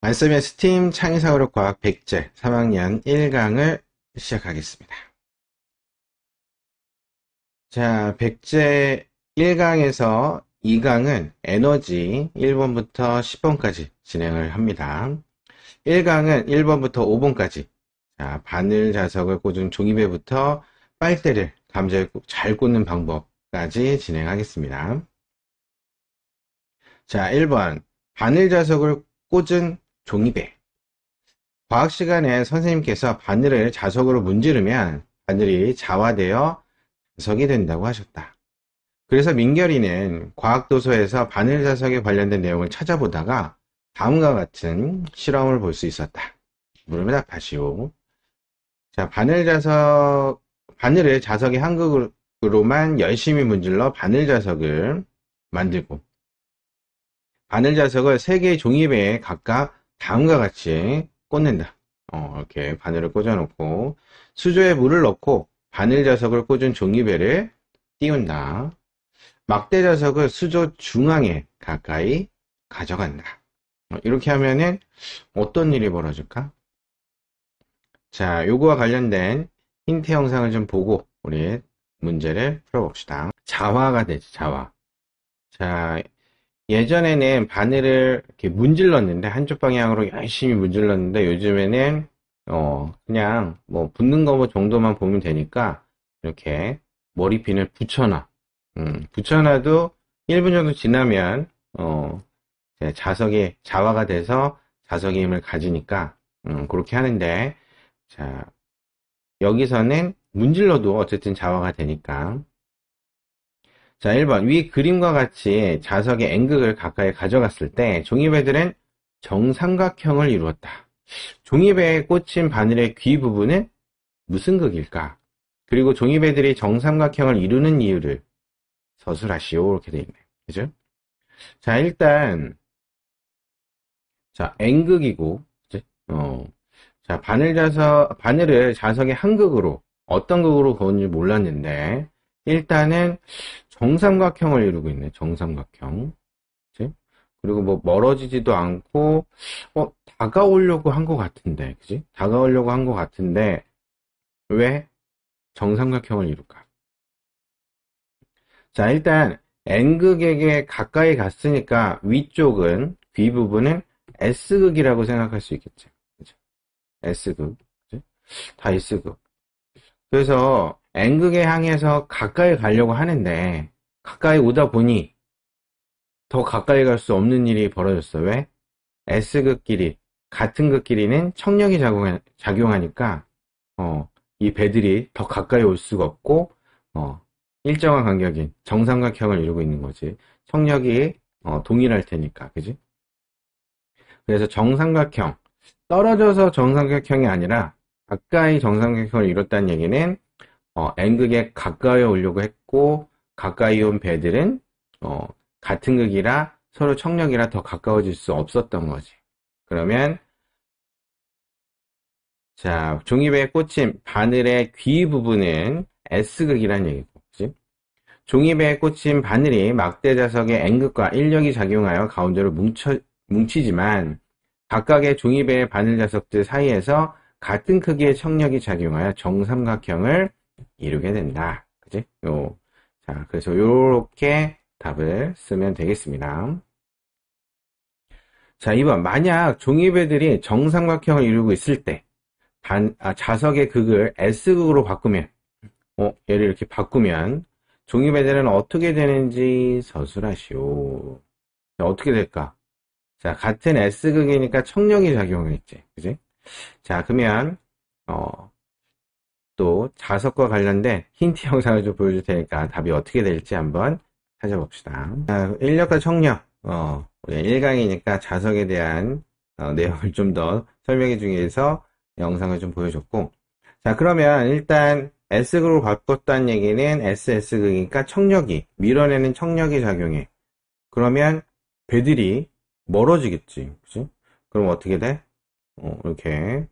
안쌤의 스팀 창의사고력과학 백제 3학년 1강을 시작하겠습니다. 자, 백제 1강에서 2강은 에너지 1번부터 10번까지 진행을 합니다. 1강은 1번부터 5번까지 자, 바늘 자석을 꽂은 종이배부터 빨대를 감자에 잘 꽂는 방법까지 진행하겠습니다. 자, 1번 바늘 자석을 꽂은 종이배. 과학 시간에 선생님께서 바늘을 자석으로 문지르면 바늘이 자화되어 자석이 된다고 하셨다. 그래서 민결이는 과학도서에서 바늘 자석에 관련된 내용을 찾아보다가 다음과 같은 실험을 볼 수 있었다. 물으면 답하시오. 자, 바늘을 자석의 한 극으로만 열심히 문질러 바늘 자석을 만들고 바늘 자석을 3개의 종이배에 각각 다음과 같이 꽂는다. 이렇게 바늘을 꽂아놓고 수조에 물을 넣고 바늘 자석을 꽂은 종이배를 띄운다. 막대 자석을 수조 중앙에 가까이 가져간다. 이렇게 하면은 어떤 일이 벌어질까? 자, 요거와 관련된 힌트 영상을 좀 보고 우리 문제를 풀어봅시다. 자화가 되지, 자화. 자, 예전에는 바늘을 이렇게 문질렀는데 한쪽 방향으로 열심히 문질렀는데 요즘에는 그냥 뭐 붙는 거 정도만 보면 되니까 이렇게 머리핀을 붙여놔. 붙여놔도 1분 정도 지나면 이제 자석이 자화가 돼서 자석의 힘을 가지니까 그렇게 하는데 자 여기서는 문질러도 어쨌든 자화가 되니까 자, 1번. 위 그림과 같이 자석의 N극을 가까이 가져갔을 때 종이배들은 정삼각형을 이루었다. 종이배에 꽂힌 바늘의 귀 부분은 무슨 극일까? 그리고 종이배들이 정삼각형을 이루는 이유를 서술하시오. 이렇게 되어 있네. 그죠? 자, 일단 자, N극이고 그치? 자, 바늘을 자석의 한 극으로 어떤 극으로 그었는지 몰랐는데 일단은 정삼각형을 이루고 있네. 정삼각형. 그치? 그리고 뭐 멀어지지도 않고 다가오려고 한 것 같은데. 그치? 다가오려고 한 것 같은데 왜 정삼각형을 이룰까? 자, 일단 N극에게 가까이 갔으니까 위쪽은 귀 부분은 S극이라고 생각할 수 있겠죠. 그치? S극. 그치? 다 S극. 그래서 N극에 향해서 가까이 가려고 하는데 가까이 오다 보니 더 가까이 갈 수 없는 일이 벌어졌어. 왜? S극끼리 같은 극끼리는 청력이 작용하니까 이 배들이 더 가까이 올 수가 없고 일정한 간격인 정삼각형을 이루고 있는 거지. 청력이 동일할 테니까. 그지? 그래서 정삼각형 떨어져서 정삼각형이 아니라 가까이 정삼각형을 이뤘다는 얘기는 N극에 가까이 오려고 했고 가까이 온 배들은 같은 극이라 서로 청력이라 더 가까워질 수 없었던 거지. 그러면 자 종이배에 꽂힌 바늘의 귀 부분은 S극이란 얘기고 그치? 종이배에 꽂힌 바늘이 막대 자석의 N극과 인력이 작용하여 가운데로 뭉치지만 각각의 종이배의 바늘 자석들 사이에서 같은 크기의 청력이 작용하여 정삼각형을 이루게 된다. 그지? 자, 그래서 요렇게 답을 쓰면 되겠습니다. 자, 2번. 만약 종이배들이 정삼각형을 이루고 있을 때, 자석의 극을 S극으로 바꾸면, 얘를 이렇게 바꾸면, 종이배들은 어떻게 되는지 서술하시오. 자, 어떻게 될까? 자, 같은 S극이니까 청력이 작용했지. 그지? 자, 그러면, 또 자석과 관련된 힌트 영상을 좀 보여줄 테니까 답이 어떻게 될지 한번 찾아봅시다. 자, 인력과 청력. 우리 1강이니까 자석에 대한 내용을 좀 더 설명해 주기 위해서 영상을 좀 보여줬고. 자, 그러면 일단 S극으로 바꿨다는 얘기는 SS극이니까 청력이, 밀어내는 청력이 작용해. 그러면 배들이 멀어지겠지. 그치? 그럼 어떻게 돼? 이렇게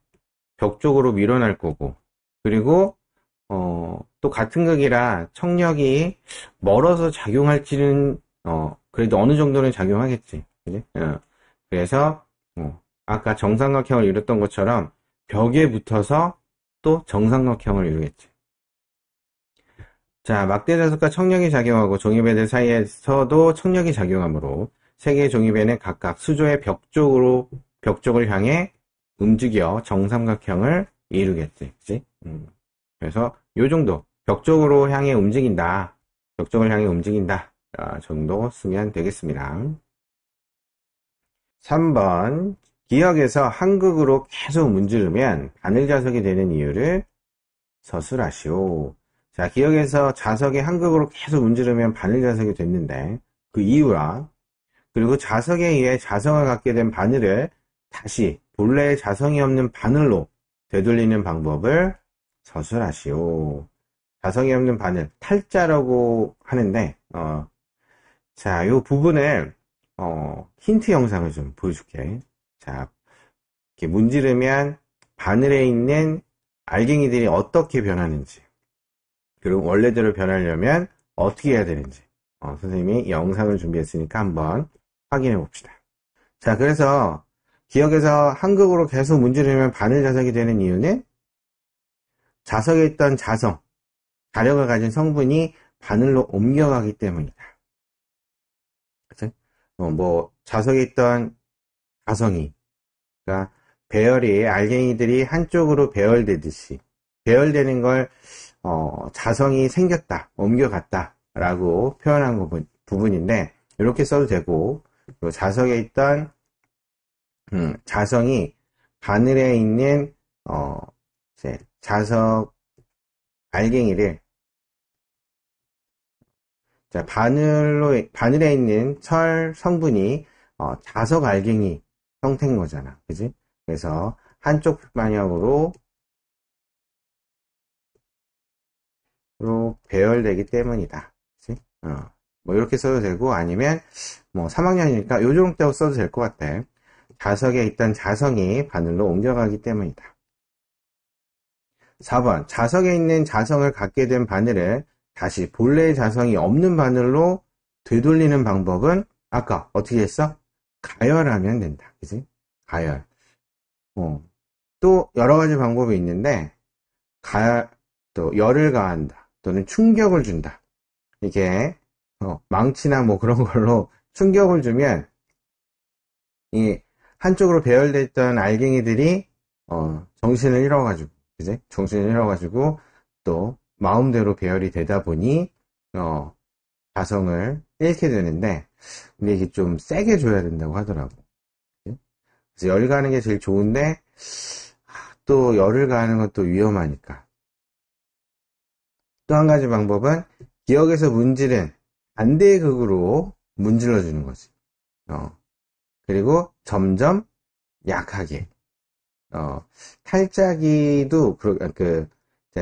벽 쪽으로 밀어날 거고. 그리고 또 같은 극이라 청력이 멀어서 작용할지는 그래도 어느 정도는 작용하겠지. 그지? 그래서 아까 정삼각형을 이뤘던 것처럼 벽에 붙어서 또 정삼각형을 이루겠지. 자, 막대자석과 청력이 작용하고 종이배들 사이에서도 청력이 작용하므로 세 개의 종이배는 각각 수조의 벽쪽을 향해 움직여 정삼각형을 이루겠지. 그치? 그래서 요 정도 벽쪽으로 향해 움직인다. 벽쪽을 향해 움직인다. 정도 쓰면 되겠습니다. 3번 기역에서 한극으로 계속 문지르면 바늘자석이 되는 이유를 서술하시오. 자, 기역에서 자석에 한극으로 계속 문지르면 바늘자석이 됐는데 그 이유라, 그리고 자석에 의해 자성을 갖게 된 바늘을 다시 본래의 자성이 없는 바늘로 되돌리는 방법을 서술하시오. 자성이 없는 바늘, 탈자라고 하는데 자, 이 부분을 힌트 영상을 좀 보여줄게. 자, 이렇게 문지르면 바늘에 있는 알갱이들이 어떻게 변하는지, 그리고 원래대로 변하려면 어떻게 해야 되는지 선생님이 영상을 준비했으니까 한번 확인해 봅시다. 자, 그래서 기역에서 한극으로 계속 문지르면 바늘 자석이 되는 이유는 자석에 있던 자력을 가진 성분이 바늘로 옮겨가기 때문이다. 그치? 자석에 있던 자성이, 그러니까 배열이, 알갱이들이 한쪽으로 배열되듯이, 배열되는 걸 자성이 생겼다, 옮겨갔다 라고 표현한 부분인데, 이렇게 써도 되고, 그리고 자석에 있던 자성이 바늘에 있는 자석 알갱이를, 자, 바늘에 있는 철 성분이 자석 알갱이 형태인 거잖아. 그지? 그래서 한쪽 방향으로 배열되기 때문이다. 그치? 뭐 이렇게 써도 되고, 아니면 뭐 3학년이니까 요 정도 써도 될 것 같아. 자석에 있던 자성이 바늘로 옮겨가기 때문이다. 4번 자석에 있는 자성을 갖게 된 바늘을 다시 본래의 자성이 없는 바늘로 되돌리는 방법은 아까 어떻게 했어? 가열하면 된다. 그치? 가열. 또 여러 가지 방법이 있는데, 또 열을 가한다. 또는 충격을 준다. 이게 망치나 뭐 그런 걸로 충격을 주면 이 한쪽으로 배열되어 있던 알갱이들이 정신을 잃어가지고, 그지? 정신을 잃어가지고 또 마음대로 배열이 되다 보니 자성을 잃게 되는데, 근데 이게 좀 세게 줘야 된다고 하더라고. 그래서 열 가는 게 제일 좋은데 또 열을 가하는 것도 위험하니까. 또 한 가지 방법은 기역에서 문지른 반대의 극으로 문질러 주는 거지. 그리고 점점 약하게. 탈자기도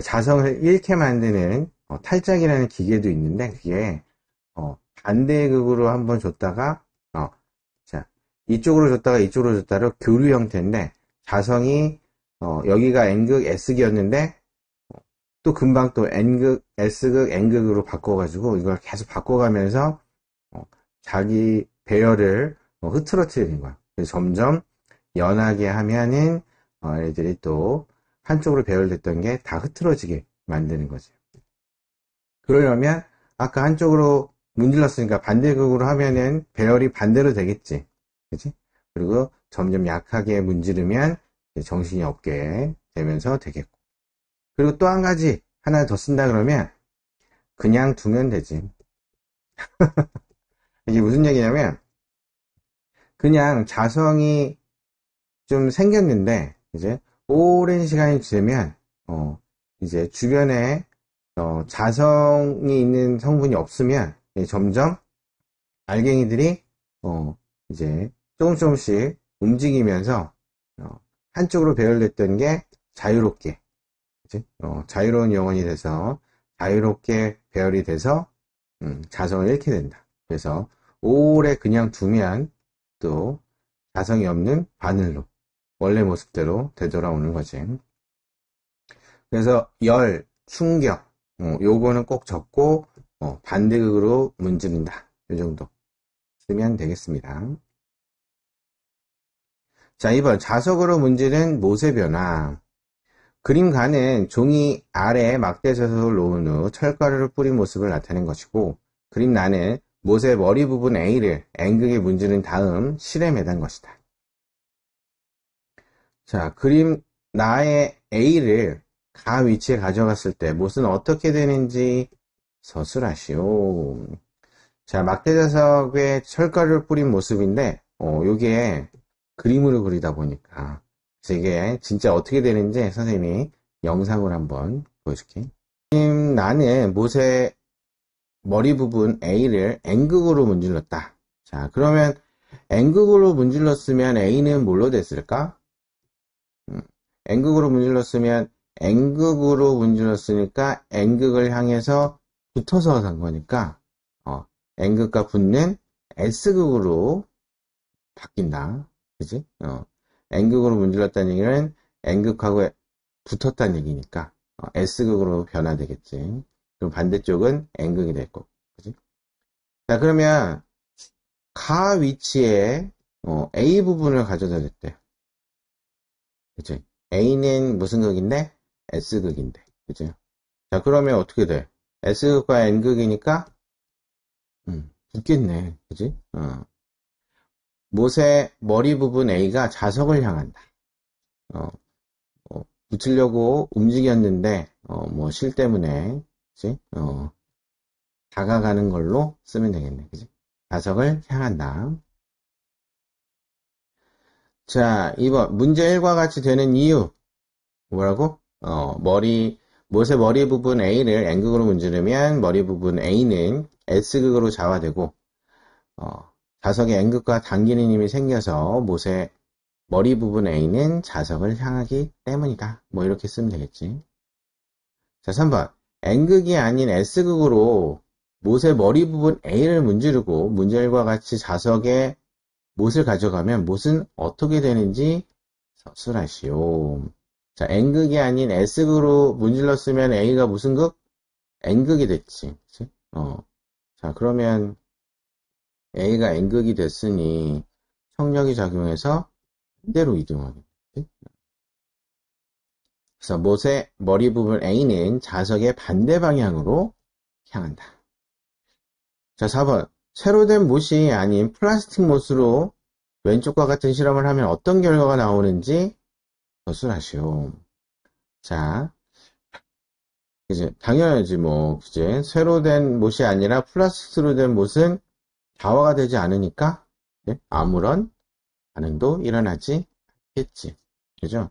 자성을 잃게 만드는 탈자기라는 기계도 있는데, 그게 반대의 극으로 한번 줬다가 자, 이쪽으로 줬다가 이쪽으로 줬다가 교류 형태인데, 자성이 여기가 N극 S극이었는데 또 금방 또 N극 S극 N극으로 바꿔가지고 이걸 계속 바꿔가면서 자기 배열을 흐트러뜨리는 거야. 그래서 점점 연하게 하면은 애들이 또 한쪽으로 배열됐던 게 다 흐트러지게 만드는 거지. 그러려면 아까 한쪽으로 문질렀으니까 반대극으로 하면은 배열이 반대로 되겠지. 그치? 그리고 점점 약하게 문지르면 정신이 없게 되면서 되겠고. 그리고 또 한 가지 하나 더 쓴다 그러면 그냥 두면 되지. 이게 무슨 얘기냐면, 그냥 자성이 좀 생겼는데 이제 오랜 시간이 지나면 이제 주변에 자성이 있는 성분이 없으면 점점 알갱이들이 이제 조금씩 움직이면서 한쪽으로 배열됐던 게 자유롭게, 그치? 자유로운 영혼이 돼서 자유롭게 배열이 돼서 자성을 잃게 된다. 그래서 오래 그냥 두면 또 자성이 없는 바늘로 원래 모습대로 되돌아오는 거지. 그래서 열, 충격, 요거는 꼭 적고 반대극으로 문지른다. 이 정도 쓰면 되겠습니다. 자, 2번. 자석으로 문지른 못의 변화. 그림가는 종이 아래에 막대 자석을 놓은 후 철가루를 뿌린 모습을 나타낸 것이고, 그림나는 못의 머리 부분 A를 N극에 문지른 다음 실에 매단 것이다. 자, 그림나의 A를 가 위치에 가져갔을 때 못은 어떻게 되는지 서술하시오. 자, 막대 자석에 철가루를 뿌린 모습인데, 요게 그림으로 그리다 보니까, 그래서 이게 진짜 어떻게 되는지 선생님이 영상으로 한번 보여줄게. 나는 못의 머리 부분 A를 N극으로 문질렀다. 자, 그러면 N극으로 문질렀으면 A는 뭘로 됐을까? N극으로 문질렀으면 N극으로 문질렀으니까 N극을 향해서 붙어서 간 거니까, N극과 붙는 S극으로 바뀐다. 그지? N극으로 문질렀다는 얘기는 N극하고 붙었다는 얘기니까, S극으로 변화되겠지. 그럼 반대쪽은 N극이 될 거고. 그지? 자, 그러면, 가 위치에, A 부분을 가져다 댔대. 그치? A는 무슨 극인데? S극인데. 그치? 자, 그러면 어떻게 돼? S극과 N극이니까, 붙겠네. 그지? 못의 머리 부분 A가 자석을 향한다. 붙이려고 움직였는데, 뭐, 실 때문에, 그치? 다가가는 걸로 쓰면 되겠네. 그지? 자석을 향한다. 자, 2번. 문제 1과 같이 되는 이유. 뭐라고? 못의 머리 부분 A를 N극으로 문지르면 머리 부분 A는 S극으로 좌화되고, 자석에 N극과 당기는 힘이 생겨서 못의 머리 부분 A는 자석을 향하기 때문이다. 뭐 이렇게 쓰면 되겠지. 자, 3번. N극이 아닌 S극으로 못의 머리 부분 A를 문지르고 문제 1과 같이 자석에 못을 가져가면 못은 어떻게 되는지 서술하시오. 자, N극이 아닌 S극으로 문질렀으면 A가 무슨 극? N극이 됐지. 그치? 자, 그러면 A가 N극이 됐으니 청력이 작용해서 반대로 이동하겠지. 그래서 못의 머리 부분 A는 자석의 반대 방향으로 향한다. 자, 4번. 새로 된 못이 아닌 플라스틱 못으로 왼쪽과 같은 실험을 하면 어떤 결과가 나오는지 서술하시오. 자, 이제 당연하지 뭐, 이제 새로 된 못이 아니라 플라스틱으로 된 못은 좌화가 되지 않으니까 아무런 반응도 일어나지 않겠지. 그죠?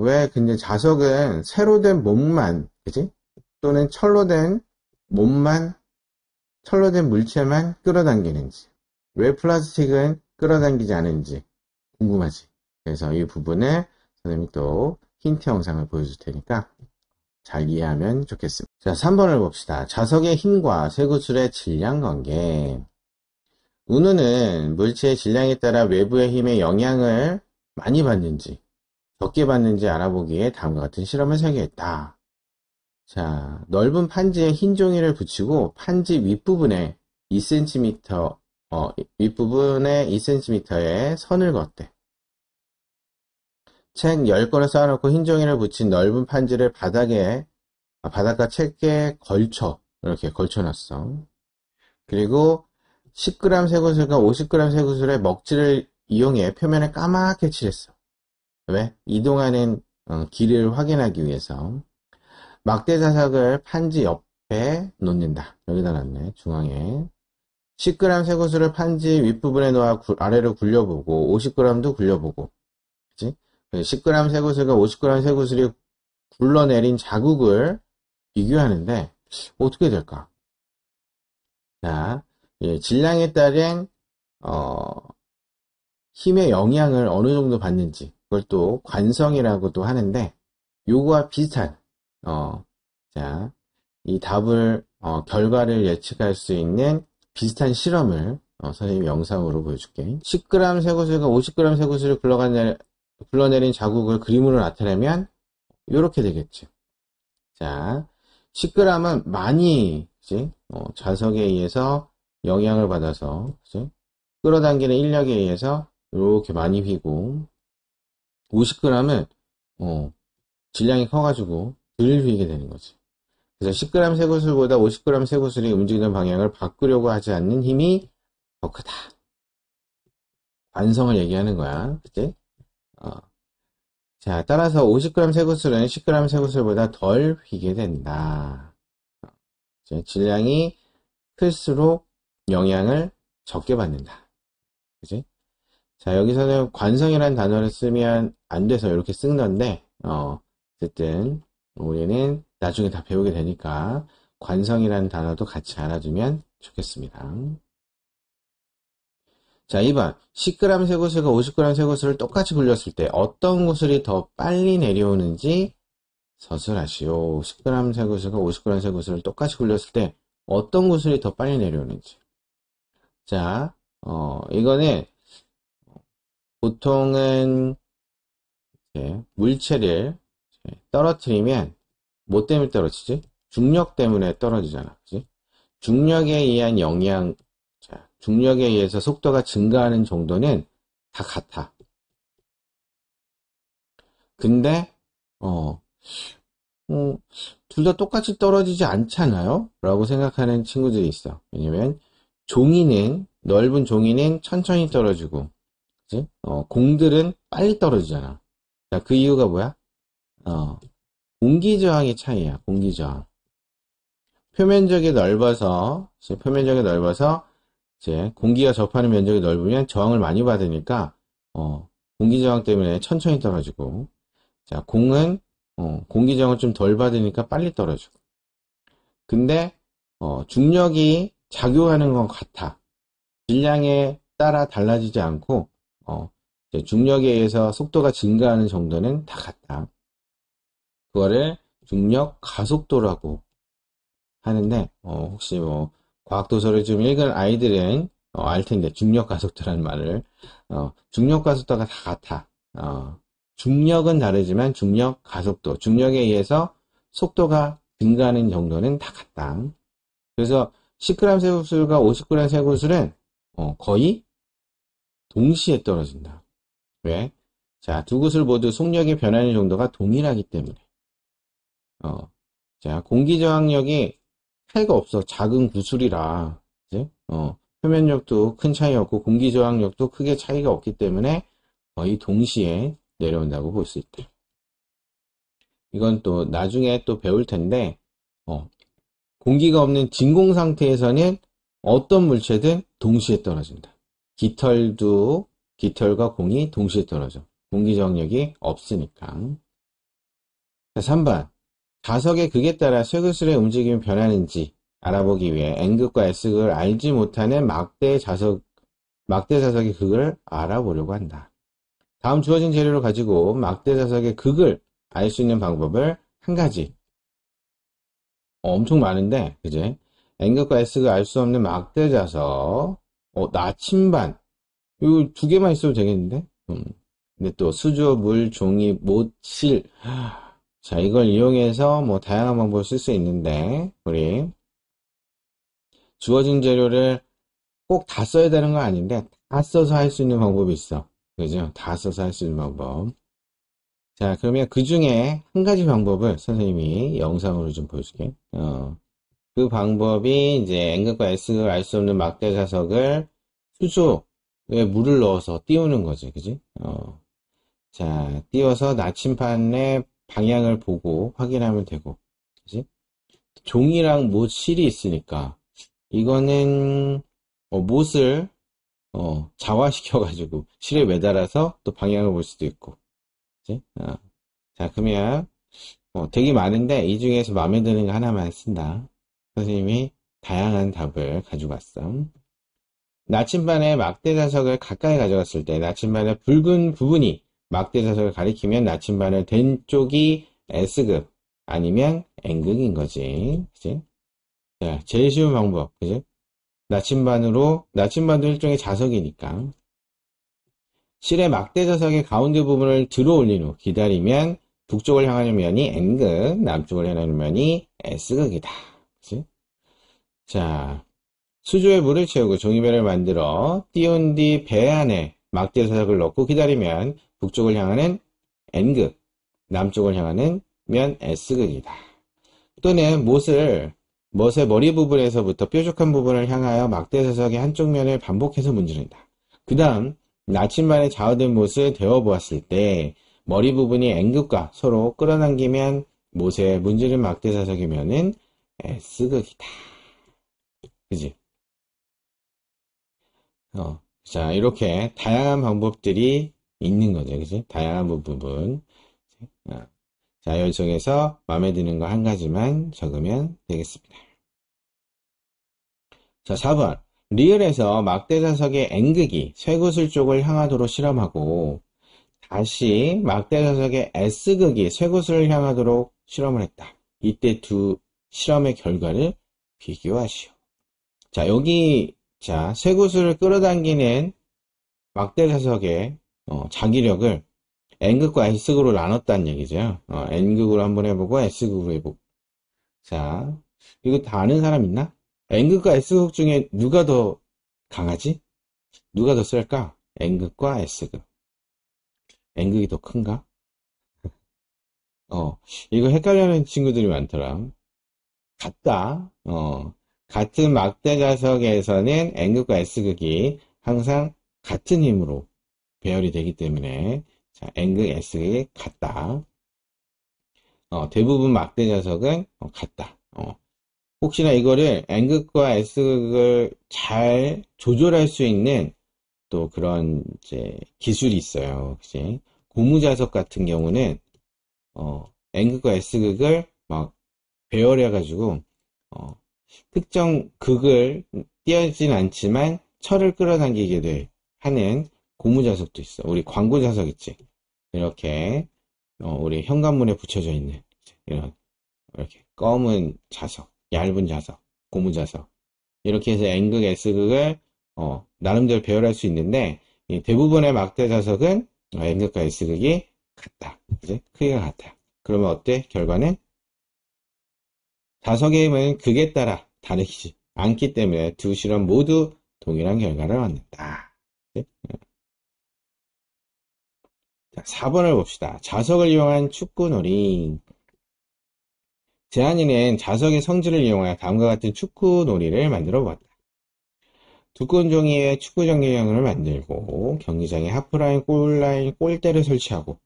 왜 근데 자석은 새로 된 몸만, 그지? 또는 철로 된 몸만, 철로 된 물체만 끌어당기는지, 왜 플라스틱은 끌어당기지 않은지 궁금하지? 그래서 이 부분을 선생님이 또 힌트 영상을 보여줄 테니까 잘 이해하면 좋겠습니다. 자, 3번을 봅시다. 자석의 힘과 쇠구슬의 질량 관계. 운우는 물체의 질량에 따라 외부의 힘의 영향을 많이 받는지 적게 받는지 알아보기에 다음과 같은 실험을 설계했다. 자, 넓은 판지에 흰 종이를 붙이고 판지 윗부분에 2cm, 윗부분에 2cm의 선을 그었대. 책 10권을 쌓아놓고 흰 종이를 붙인 넓은 판지를 바닥과 책에 이렇게 걸쳐놨어. 그리고 10g 쇠구슬과 50g 쇠구슬의 먹지를 이용해 표면을 까맣게 칠했어. 왜? 이동하는 길을 확인하기 위해서. 막대 자석을 판지 옆에 놓는다. 여기다 놨네. 중앙에. 10g 쇠구슬을 판지 윗부분에 놓아 아래로 굴려보고 50g도 굴려보고. 그치? 10g 쇠구슬과 50g 쇠구슬이 굴러내린 자국을 비교하는데 어떻게 될까? 자, 질량에 따른 힘의 영향을 어느 정도 받는지 그걸 또 관성이라고도 하는데 요거와 비슷한 자, 이 답을 결과를 예측할 수 있는 비슷한 실험을 선생님이 영상으로 보여줄게. 10g 쇠구슬과 50g 쇠구슬이 굴러내린 자국을 그림으로 나타내면 이렇게 되겠죠. 자, 10g은 많이 그치? 자석에 의해서 영향을 받아서 그치? 끌어당기는 인력에 의해서 이렇게 많이 휘고 50g은 질량이 커가지고 덜 휘게 되는 거지. 그래서 10g 쇠구슬보다 50g 쇠구슬이 움직이는 방향을 바꾸려고 하지 않는 힘이 더 크다. 관성을 얘기하는 거야. 그치? 자, 따라서 50g 쇠구슬은 10g 쇠구슬보다 덜 휘게 된다. 질량이 클수록 영향을 적게 받는다. 그치? 자, 여기서는 관성이라는 단어를 쓰면 안 돼서 이렇게 쓴 건데, 어쨌든, 우리는 나중에 다 배우게 되니까, 관성이라는 단어도 같이 알아두면 좋겠습니다. 자, 2번. 10g 쇠구슬과 50g 쇠구슬을 똑같이 굴렸을 때 어떤 구슬이 더 빨리 내려오는지 서술하시오. 10g 쇠구슬과 50g 쇠구슬을 똑같이 굴렸을 때 어떤 구슬이 더 빨리 내려오는지. 자, 이거는 보통은 물체를 떨어뜨리면 뭐 때문에 떨어지지? 중력 때문에 떨어지잖아. 그치? 중력에 의한 영향, 자, 중력에 의해서 속도가 증가하는 정도는 다 같아. 근데 둘 다 똑같이 떨어지지 않잖아요? 라고 생각하는 친구들이 있어. 왜냐면 넓은 종이는 천천히 떨어지고, 그치? 공들은 빨리 떨어지잖아. 자, 그 이유가 뭐야? 공기 저항의 차이야. 공기 저항. 표면적이 넓어서 이제 공기가 접하는 면적이 넓으면 저항을 많이 받으니까 공기 저항 때문에 천천히 떨어지고, 자, 공은 공기 저항을 좀 덜 받으니까 빨리 떨어지고. 근데 중력이 작용하는 건 같아. 질량에 따라 달라지지 않고 이제 중력에 의해서 속도가 증가하는 정도는 다 같다. 그거를 중력 가속도라고 하는데 혹시 뭐 과학 도서를 좀 읽은 아이들은 알 텐데, 중력 가속도라는 말을. 중력 가속도가 다 같아. 중력은 다르지만 중력 가속도, 중력에 의해서 속도가 증가하는 정도는 다 같다. 그래서 10g 쇠구슬과 50g 쇠구슬은 거의 동시에 떨어진다. 왜? 자, 두 구슬 모두 속력이 변하는 정도가 동일하기 때문에. 자, 공기 저항력이 차이가 없어. 작은 구슬이라. 그치? 표면력도 큰 차이 없고 공기 저항력도 크게 차이가 없기 때문에 거의 동시에 내려온다고 볼 수 있다. 이건 또 나중에 또 배울 텐데, 공기가 없는 진공 상태에서는 어떤 물체든 동시에 떨어진다. 깃털과 공이 동시에 떨어져. 공기 저항력이 없으니까. 자, 3번. 자석의 극에 따라 쇠구슬의 움직임이 변하는지 알아보기 위해 N극과 S극을 알지 못하는 막대 자석의 극을 알아보려고 한다. 다음 주어진 재료를 가지고 막대 자석의 극을 알 수 있는 방법을 한 가지. 엄청 많은데, 그제? N극과 S극을 알 수 없는 막대 자석, 나침반. 이 두 개만 있어도 되겠는데? 근데 또 수조, 물, 종이, 못, 실. 자, 이걸 이용해서 뭐 다양한 방법을 쓸 수 있는데, 우리 주어진 재료를 꼭 다 써야 되는 건 아닌데, 다 써서 할 수 있는 방법이 있어. 그죠? 다 써서 할 수 있는 방법. 자, 그러면 그 중에 한 가지 방법을 선생님이 영상으로 좀 보여줄게. 그 방법이 이제 N극과 S극을 알 수 없는 막대 자석을 수조에 물을 넣어서 띄우는 거지. 그지? 자, 띄워서 나침반의 방향을 보고 확인하면 되고. 그지? 종이랑 못, 실이 있으니까 이거는 못을 자화시켜가지고 실에 매달아서 또 방향을 볼 수도 있고. 그치? 자, 그러면 되게 많은데 이 중에서 마음에 드는 거 하나만 쓴다. 선생님이 다양한 답을 가지고 왔어. 나침반에 막대 자석을 가까이 가져갔을 때 나침반의 붉은 부분이 막대 자석을 가리키면 나침반을 댄 쪽이 S극 아니면 N극인 거지. 그치? 자, 제일 쉬운 방법. 그치? 나침반도 일종의 자석이니까. 실의 막대 자석의 가운데 부분을 들어 올린 후 기다리면 북쪽을 향하는 면이 N극, 남쪽을 향하는 면이 S극이다. 그치? 자, 수조에 물을 채우고 종이배를 만들어 띄운 뒤 배 안에 막대 자석을 넣고 기다리면 북쪽을 향하는 N극, 남쪽을 향하는 면 S극이다. 또는 못의 머리 부분에서부터 뾰족한 부분을 향하여 막대 자석의 한쪽 면을 반복해서 문지른다. 그 다음 나침반에 좌우된 못을 데워보았을 때 머리 부분이 N극과 서로 끌어당기면 못에 문지른 막대 자석의 면은 S극이다. 그지? 자, 이렇게 다양한 방법들이 있는 거죠. 그지? 다양한 부분. 자, 여기 중에서 마음에 드는 거 한 가지만 적으면 되겠습니다. 자, 4번. 리을에서 막대 자석의 N극이 쇠구슬 쪽을 향하도록 실험하고 다시 막대 자석의 S극이 쇠구슬을 향하도록 실험을 했다. 이때 두 실험의 결과를 비교하시오. 자, 여기 쇠구슬을 끌어당기는 막대 자석의 자기력을 N극과 S극으로 나눴다는 얘기죠. N극으로 한번 해보고 S극으로 해보고. 자, 이거 다 아는 사람 있나? N극과 S극 중에 누가 더 강하지? 누가 더 셀까? N극과 S극. N극이 더 큰가? 이거 헷갈려하는 친구들이 많더라. 같다. 같은 막대 자석에서는 N극과 S극이 항상 같은 힘으로 배열이 되기 때문에 자, N극, S극이 같다. 대부분 막대 자석은 같다. 혹시나 이거를 N극과 S극을 잘 조절할 수 있는 또 그런 이제 기술이 있어요. 그치? 고무자석 같은 경우는 N극과 S극을 막 배열해가지고 특정 극을 띄어진 않지만 철을 끌어당기게 하는 고무자석도 있어. 우리 광고자석 있지? 이렇게 우리 현관문에 붙여져 있는 이렇게 검은 자석, 얇은 자석, 고무자석 이렇게 해서 N극, S극을 나름대로 배열할 수 있는데 대부분의 막대 자석은 N극과 S극이 같다. 그치? 크기가 같아. 그러면 어때? 결과는 자석의 힘은 극에 따라 다르지 않기 때문에 두 실험 모두 동일한 결과를 얻는다. 네? 자, 4번을 봅시다. 자석을 이용한 축구놀이. 재한이는 자석의 성질을 이용하여 다음과 같은 축구놀이를 만들어 보았다. 두꺼운 종이에 축구 경기장을 만들고 경기장에 하프라인, 골라인, 골대를 설치하고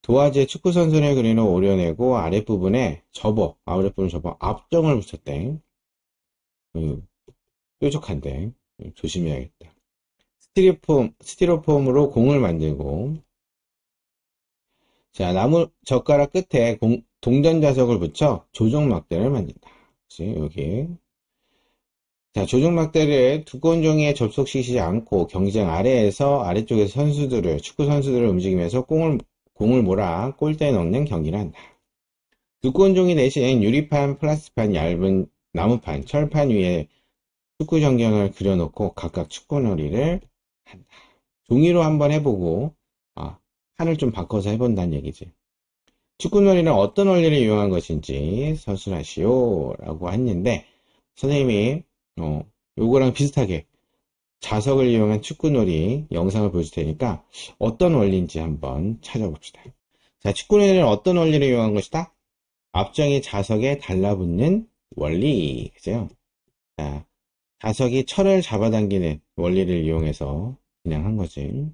도화지에 축구 선수를 그리는 오려내고 아랫부분에 앞정을 붙였대. 뾰족한데 조심해야겠다. 스티로폼으로 공을 만들고 자 나무 젓가락 끝에 동전 자석을 붙여 조종 막대를 만든다. 그치? 여기 자 조종 막대를 두꺼운 종이에 접속시키지 않고 경기장 아래쪽에서 축구 선수들을 움직이면서 공을 몰아 골대에 넣는 경기를 한다. 두꺼운 종이 대신 유리판, 플라스틱판, 얇은 나무판, 철판 위에 축구 전경을 그려놓고 각각 축구놀이를 한다. 종이로 한번 해보고 판을 좀 바꿔서 해본다는 얘기지. 축구놀이는 어떤 원리를 이용한 것인지 서술하시오 라고 했는데 선생님이 요거랑 비슷하게 자석을 이용한 축구놀이 영상을 보여줄 테니까 어떤 원리인지 한번 찾아봅시다. 자, 축구놀이는 어떤 원리를 이용한 것이다? 앞정이 자석에 달라붙는 원리, 그죠? 자, 자석이 철을 잡아당기는 원리를 이용해서 그냥 한 거지.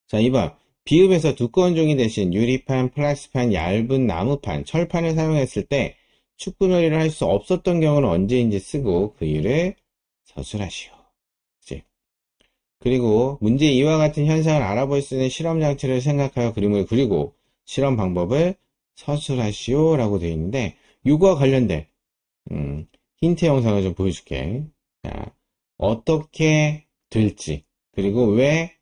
자, 2번. 비읍에서 두꺼운 종이 대신 유리판, 플라스판, 얇은 나무판, 철판을 사용했을 때 축구놀이를 할 수 없었던 경우는 언제인지 쓰고 그 이유를 서술하시오. 그치? 그리고 문제 이와 같은 현상을 알아볼 수 있는 실험 장치를 생각하여 그림을 그리고 실험 방법을 서술하시오 라고 되어 있는데 이거와 관련된 힌트 영상을 좀 보여줄게. 자, 어떻게 될지 그리고 왜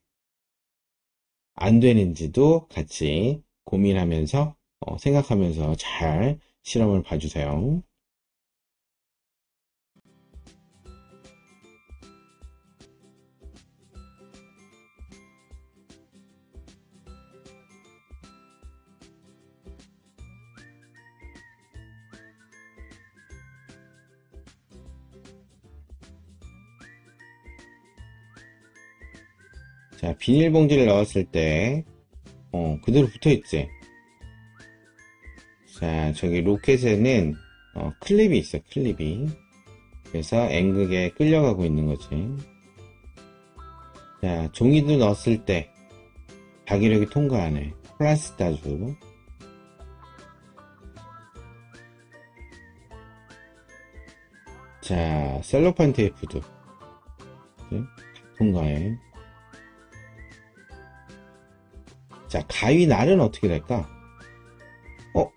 안 되는지도 같이 고민하면서 생각하면서 잘 실험을 봐주세요. 자, 비닐봉지를 넣었을 때, 그대로 붙어있지. 자, 저기 로켓에는, 클립이 있어, 클립이. 그래서 N극에 끌려가고 있는 거지. 자, 종이도 넣었을 때, 자기력이 통과하네. 플라스 따주. 자, 셀로판 테이프도. 그치? 통과해. 자, 가위날은 어떻게 될까?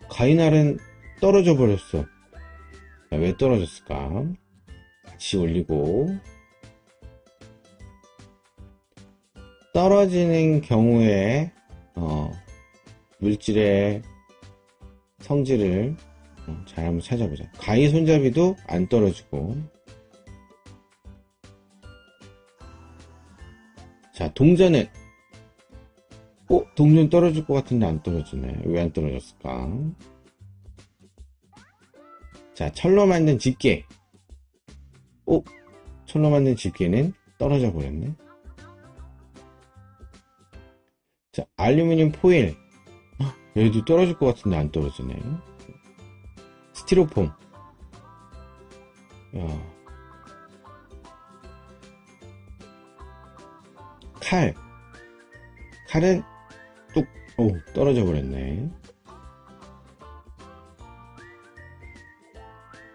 가위날은 떨어져 버렸어. 자, 왜 떨어졌을까? 같이 올리고. 떨어지는 경우에, 물질의 성질을 잘 한번 찾아보자. 가위 손잡이도 안 떨어지고. 자, 동전은 동전 떨어질 것 같은데 안 떨어지네. 왜 안 떨어졌을까? 자, 철로 만든 집게. 철로 만든 집게는 떨어져 버렸네. 자, 알루미늄 포일. 얘도 떨어질 것 같은데 안 떨어지네. 스티로폼. 야. 칼은 뚝, 떨어져 버렸네.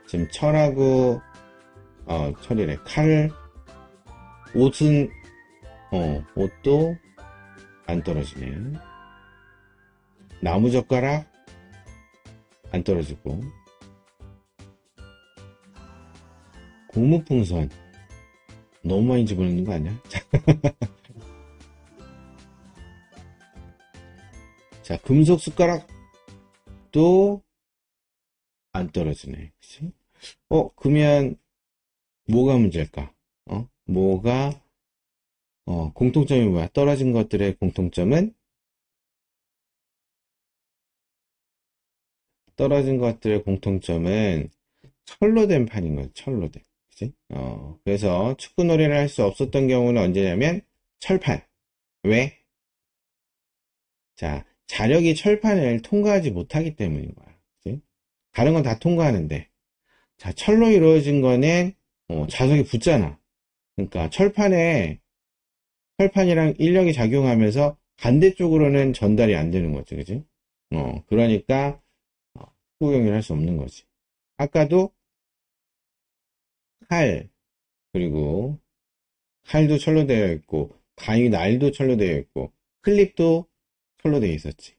지금 철하고, 철이래. 옷은, 옷도 안 떨어지네. 나무젓가락, 안 떨어지고. 고무풍선, 너무 많이 집어넣는 거 아니야? 자, 금속 숟가락도 안 떨어지네. 그치? 그러면, 뭐가 문제일까? 공통점이 뭐야? 떨어진 것들의 공통점은? 떨어진 것들의 공통점은 철로 된 판인 거야, 철로 된. 그치? 그래서 축구놀이를 할 수 없었던 경우는 언제냐면, 철판. 왜? 자, 자력이 철판을 통과하지 못하기 때문인 거야. 그치? 다른 건 다 통과하는데, 자, 철로 이루어진 거는, 자석이 붙잖아. 그러니까 철판이랑 인력이 작용하면서 반대쪽으로는 전달이 안 되는 거지, 그지? 그러니까, 축구 경기를 할 수 없는 거지. 아까도 그리고 칼도 철로 되어 있고, 가위 날도 철로 되어 있고, 클립도 철로 되어 있었지.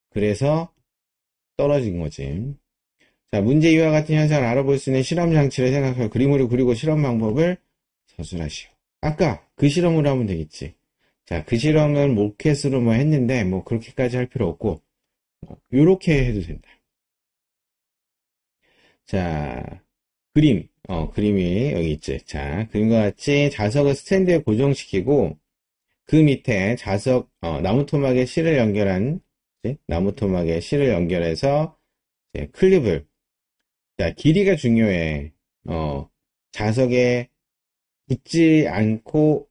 그래서 떨어진 거지. 자, 문제 이와 같은 현상을 알아볼 수 있는 실험 장치를 생각하여 그림으로 그리고 실험 방법을 서술하시오. 아까 그 실험으로 하면 되겠지. 자, 그 실험은 모켓으로 했는데, 그렇게까지 할 필요 없고, 요렇게 해도 된다. 자, 그림이 여기 있지. 자, 그림과 같이 자석을 스탠드에 고정시키고, 그 밑에 나무 토막에 실을 연결해서, 클립을, 자, 길이가 중요해. 자석에 붙지 않고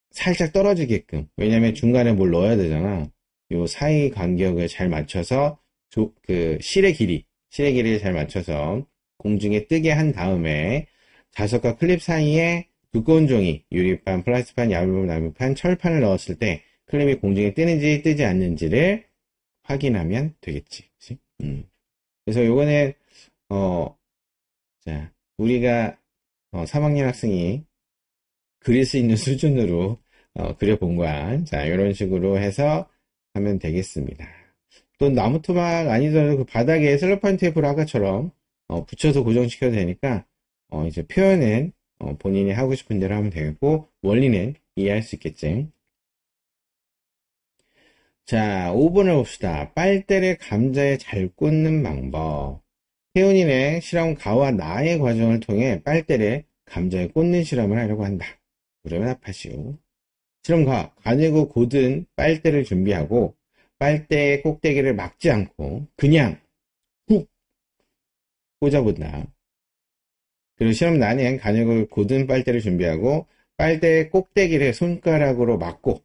살짝 떨어지게끔. 왜냐면 중간에 뭘 넣어야 되잖아. 요 사이 간격을 잘 맞춰서, 실의 길이를 잘 맞춰서 공중에 뜨게 한 다음에 자석과 클립 사이에 두꺼운 종이, 유리판, 플라스틱판, 얇은 나무판, 철판을 넣었을 때 클립이 공중에 뜨는지 뜨지 않는지를 확인하면 되겠지. 그치? 그래서 요거는, 자, 우리가, 3학년 학생이 그릴 수 있는 수준으로, 그려본 거야. 자, 이런 식으로 해서 하면 되겠습니다. 또 나무 토막 아니더라도 그 바닥에 셀로판 테이프를 아까처럼, 붙여서 고정시켜도 되니까, 이제 표현은, 본인이 하고 싶은 대로 하면 되겠고, 원리는 이해할 수 있겠지. 자, 5번을 봅시다. 빨대를 감자에 잘 꽂는 방법. 태훈이네 실험 가와 나의 과정을 통해 빨대를 감자에 꽂는 실험을 하려고 한다. 그러면 답하시오. 실험 가. 가늘고 곧은 빨대를 준비하고 빨대의 꼭대기를 막지 않고 그냥 훅 꽂아본다. 그리고 실험 나는 가늘고 곧은 빨대를 준비하고 빨대의 꼭대기를 손가락으로 막고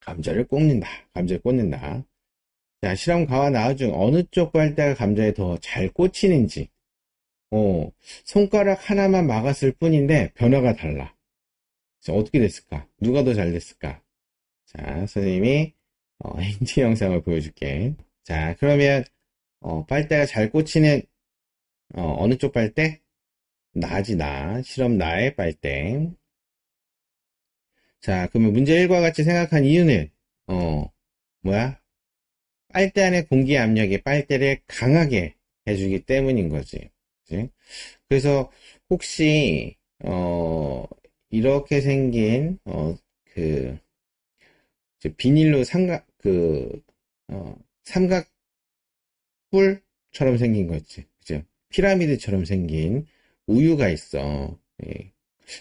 감자를 꽂는다. 감자를 꽂는다. 자, 실험 가와 나와 중 어느 쪽 빨대가 감자에 더 잘 꽂히는지. 손가락 하나만 막았을 뿐인데 변화가 달라. 자, 어떻게 됐을까? 누가 더 잘 됐을까? 자, 선생님이 힌트 영상을 보여줄게. 자, 그러면 빨대가 잘 꽂히는 어느 쪽 빨대? 나지 나. 실험 나의 빨대. 자, 그러면 문제 1과 같이 생각한 이유는 뭐야? 빨대 안의 공기 압력이 빨대를 강하게 해주기 때문인 거지. 그치? 그래서 혹시 이렇게 생긴 그 비닐로 삼각뿔처럼 생긴 거 있지. 그죠? 피라미드처럼 생긴 우유가 있어. 예.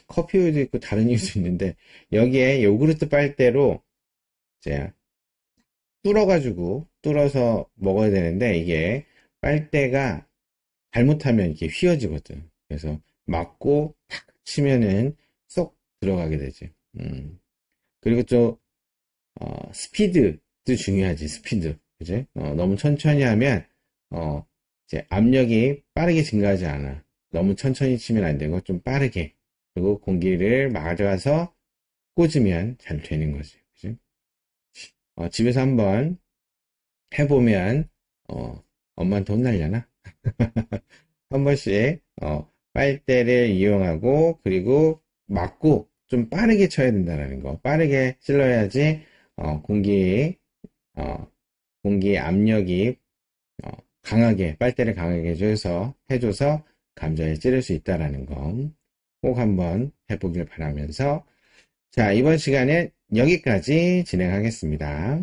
커피 우유도 있고 다른 우유도 있는데 여기에 요구르트 빨대로 이제 뚫어서 먹어야 되는데 이게 빨대가 잘못하면 이렇게 휘어지거든. 그래서 맞고 탁 치면은 쏙 들어가게 되지. 그리고 또 스피드도 중요하지. 스피드. 그지? 너무 천천히 하면 이제 압력이 빠르게 증가하지 않아. 너무 천천히 치면 안 되고 좀 빠르게. 그리고 공기를 맞아서 꽂으면 잘 되는 거지. 그지? 집에서 한번 해보면 엄마한테 혼날려나? 한 번씩 빨대를 이용하고 그리고 맞고 좀 빠르게 쳐야 된다는 거. 빠르게 찔러야지 어, 공기 압력이 빨대를 강하게 해줘서 감자에 찌를 수 있다는 거. 꼭 한번 해보길 바라면서 자, 이번 시간은 여기까지 진행하겠습니다.